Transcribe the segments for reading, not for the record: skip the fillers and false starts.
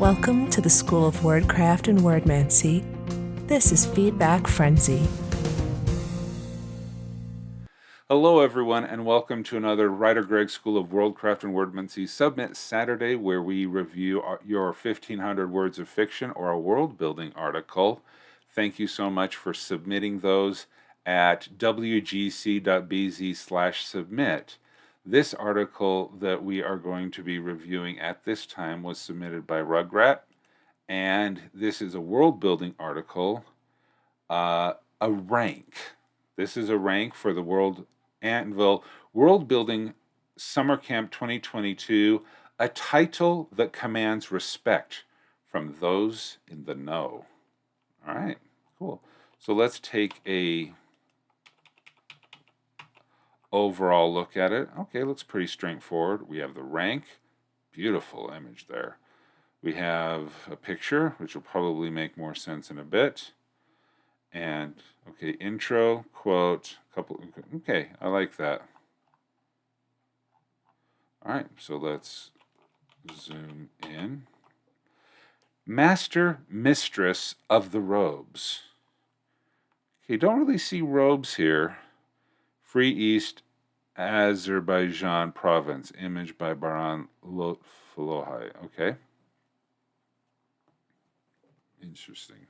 Welcome to the School of Wordcraft and Worldmancy. This is Feedback Frenzy. Hello everyone, and welcome to another WriterGreg School of Worldcraft and Worldmancy Submit Saturday, where we review your 1,500 words of fiction or a world-building article. Thank you so much for submitting those at wgc.bz/submit. This article that we are going to be reviewing at this time was submitted by Rugrat, and this is a world-building article, a rank. This is a rank for the World Anvil World Building Summer Camp 2022, a title that commands respect from those in the know. All right, cool. So let's take a overall look at it. Okay, looks pretty straightforward. We have the rank, beautiful image there. We have a picture, which will probably make more sense in a bit. And, okay, intro, quote, couple, okay, I like that. All right, so let's zoom in. Master, Mistress of the Robes. Okay, don't really see robes here. Free East Azerbaijan Province, image by Baran Lothfalohai. Okay. Interesting.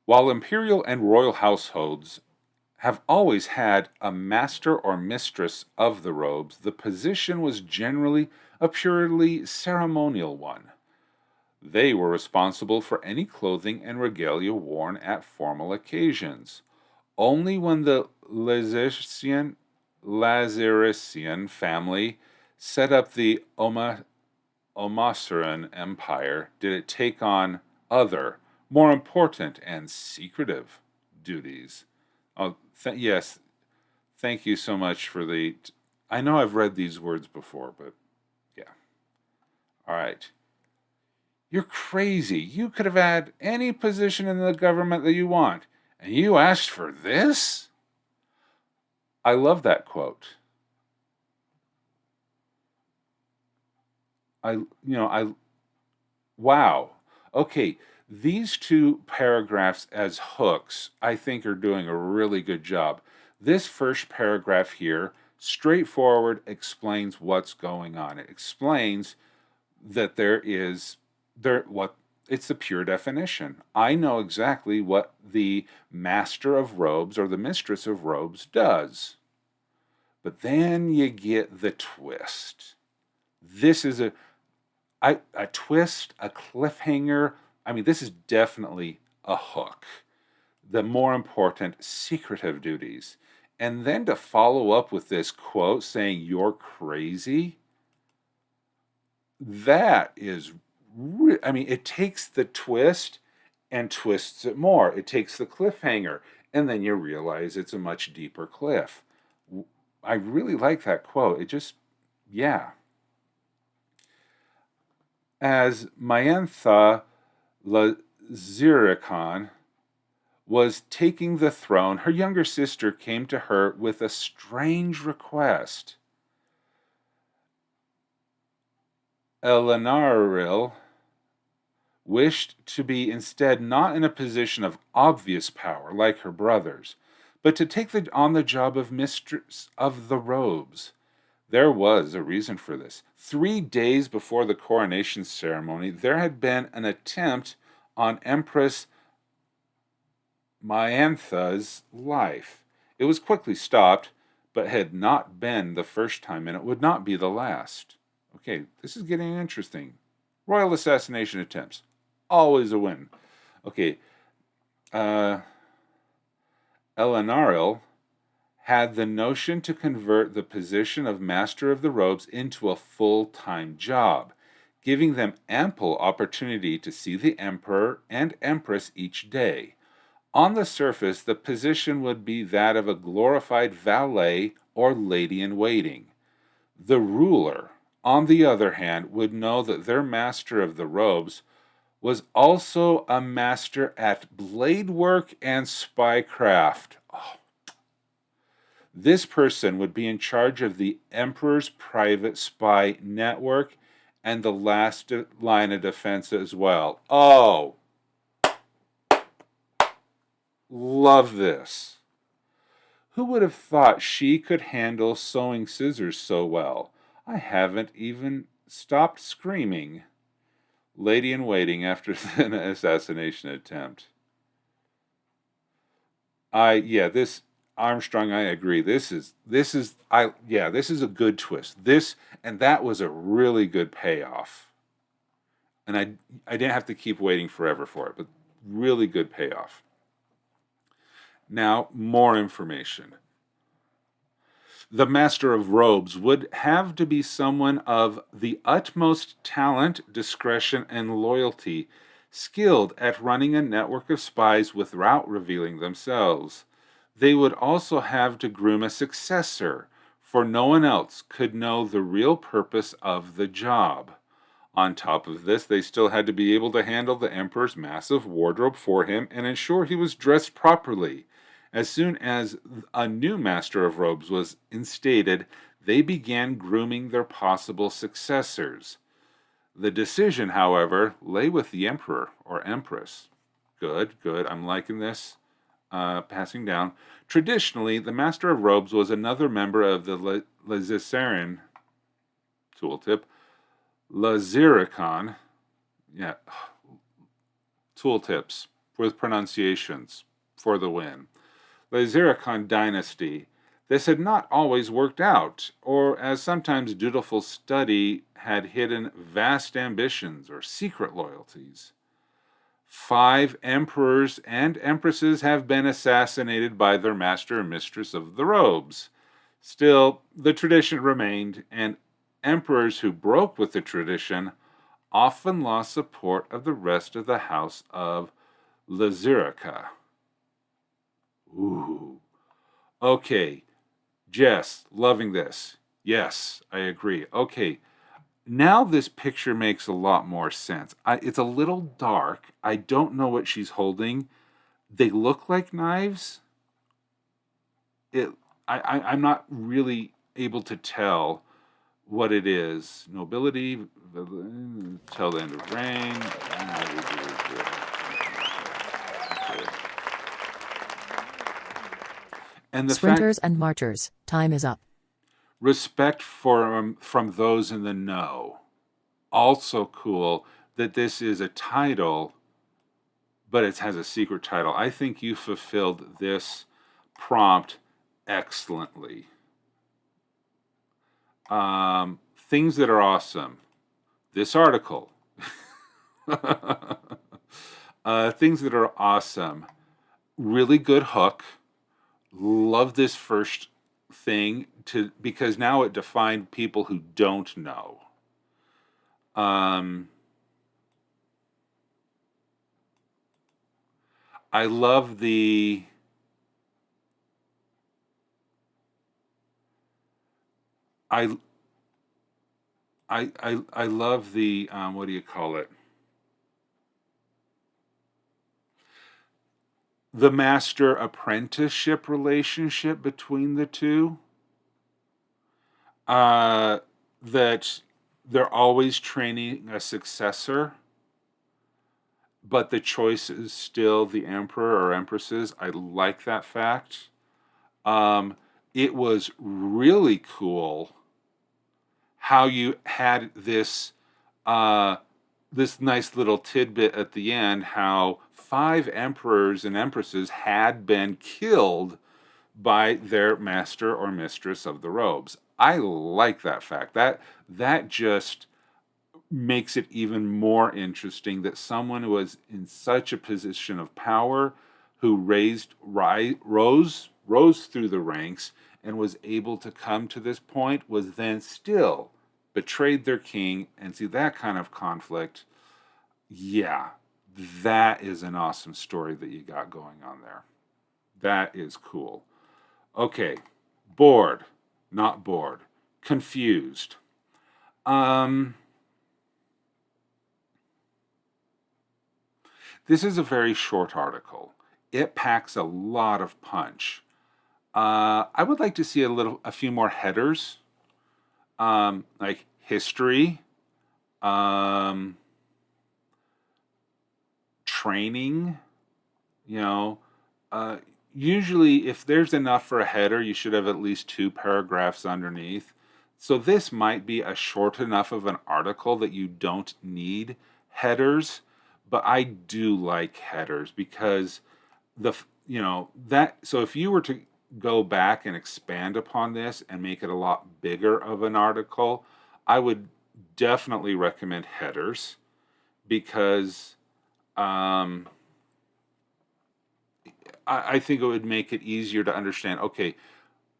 While imperial and royal households have always had a master or mistress of the robes, the position was generally a purely ceremonial one. They were responsible for any clothing and regalia worn at formal occasions. Only when the Lazarician family set up the Omasaran Empire did it take on other, more important and secretive duties. Oh, yes, thank you so much for the... I know I've read these words before, but yeah. All right. You're crazy. You could have had any position in the government that you want, and you asked for this? I love that quote. Wow. Okay, these two paragraphs as hooks, I think, are doing a really good job. This first paragraph here, straightforward, explains what's going on. It explains that it's the pure definition. I know exactly what the master of robes or the mistress of robes does. But then you get the twist. This is a twist, a cliffhanger. I mean, this is definitely a hook. The more important, secretive duties. And then to follow up with this quote saying, "You're crazy," that is, it takes the twist and twists it more. It takes the cliffhanger, and then you realize it's a much deeper cliff. I really like that quote. It just, yeah. As Mayantha Laziricon was taking the throne, her younger sister came to her with a strange request. Elenaril wished to be instead not in a position of obvious power like her brothers, but to take on the job of Mistress of the Robes. There was a reason for this. 3 days before the coronation ceremony, there had been an attempt on Empress Mayantha's life. It was quickly stopped, but had not been the first time, and it would not be the last. Okay, this is getting interesting. Royal assassination attempts. Always a win. Okay, Elenaril had the notion to convert the position of Master of the Robes into a full-time job, giving them ample opportunity to see the Emperor and Empress each day. On the surface, the position would be that of a glorified valet or lady-in-waiting. The ruler, on the other hand, would know that their Master of the Robes was also a master at blade work and spycraft. Oh. This person would be in charge of the Emperor's private spy network and the last line of defense as well. Oh, love this. Who would have thought she could handle sewing scissors so well? I haven't even stopped screaming. Lady in waiting after an assassination attempt. This Armstrong, I agree. This is a good twist. This and that was a really good payoff. And I didn't have to keep waiting forever for it, but really good payoff. Now, more information. The Master of Robes would have to be someone of the utmost talent, discretion, and loyalty, skilled at running a network of spies without revealing themselves. They would also have to groom a successor, for no one else could know the real purpose of the job. On top of this, they still had to be able to handle the Emperor's massive wardrobe for him and ensure he was dressed properly. As soon as a new Master of Robes was instated, they began grooming their possible successors. The decision, however, lay with the Emperor or Empress. Good. I'm liking this. Passing down. Traditionally, the Master of Robes was another member of the Lazarine tooltip. Laziricon. Yeah. Tooltips with pronunciations for the win. Laziricon dynasty. This had not always worked out, or as sometimes dutiful study had hidden vast ambitions or secret loyalties. 5 emperors and empresses have been assassinated by their master and mistress of the robes. Still, the tradition remained, and emperors who broke with the tradition often lost support of the rest of the house of Lazirica. Ooh. Okay. Jess, loving this. Yes, I agree. Okay. Now this picture makes a lot more sense. It's a little dark. I don't know what she's holding. They look like knives. I'm not really able to tell what it is. Nobility, till the end of reign. And the Sprinters and marchers, time is up. Respect from those in the know. Also cool that this is a title, but it has a secret title. I think you fulfilled this prompt excellently. Things that are awesome. This article. Things that are awesome. Really good hook. Love this first thing because now it defined people who don't know. I love the I love the what do you call it? The master apprenticeship relationship between the two. That they're always training a successor, but the choice is still the emperor or empresses. I like that fact. It was really cool how you had this this nice little tidbit at the end, how 5 emperors and empresses had been killed by their master or mistress of the robes. I like that fact. That just makes it even more interesting that someone who was in such a position of power, who rose through the ranks and was able to come to this point, was then still betrayed their king. And see that kind of conflict. Yeah, that is an awesome story that you got going on there. That is cool. Okay, bored, not bored, confused. This is a very short article. It packs a lot of punch. I would like to see a few more headers, like history, training, you know, usually if there's enough for a header, you should have at least 2 paragraphs underneath. So this might be a short enough of an article that you don't need headers, but I do like headers because so if you were to go back and expand upon this and make it a lot bigger of an article, I would definitely recommend headers because I think it would make it easier to understand, okay,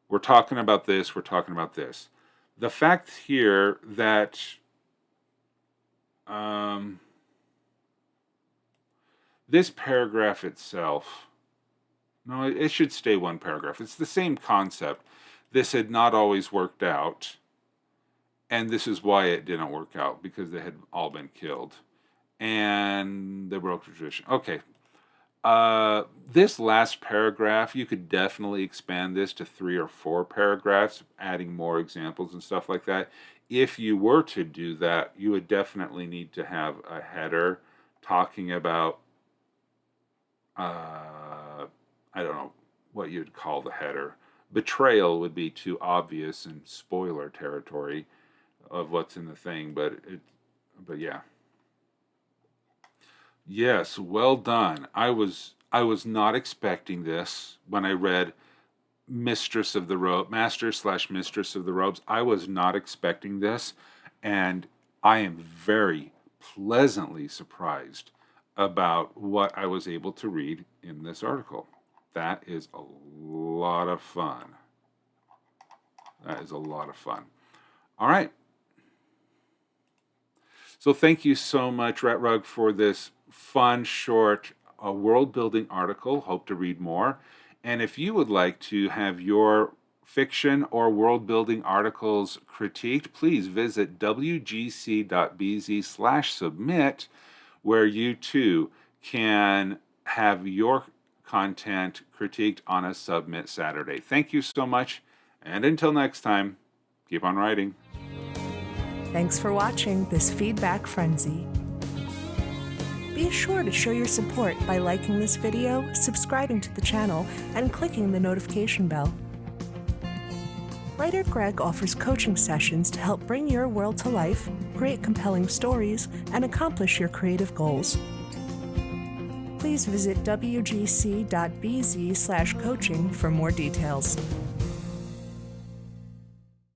we're talking about this, we're talking about this. The fact here that this paragraph itself, no, it should stay one paragraph. It's the same concept. This had not always worked out, and this is why it didn't work out, because they had all been killed. And they broke the tradition. Okay. This last paragraph, you could definitely expand this to 3 or 4 paragraphs, adding more examples and stuff like that. If you were to do that, you would definitely need to have a header talking about, I don't know what you'd call the header. Betrayal would be too obvious and spoiler territory of what's in the thing, but yeah. Yes, well done. I was not expecting this when I read Mistress of the Robe, Master/Mistress of the Robes. I was not expecting this, and I am very pleasantly surprised about what I was able to read in this article. That is a lot of fun. That is a lot of fun. All right. So thank you so much, RatRug, for this fun, short world-building article. Hope to read more. And if you would like to have your fiction or world-building articles critiqued, please visit wgc.bz/submit, where you too can have your content critiqued on a Submit Saturday. Thank you so much, and until next time, keep on writing. Thanks for watching this feedback frenzy. Be sure to show your support by liking this video, subscribing to the channel, and clicking the notification bell. WriterGreg offers coaching sessions to help bring your world to life, create compelling stories, and accomplish your creative goals. Please visit wgc.bz/coaching for more details.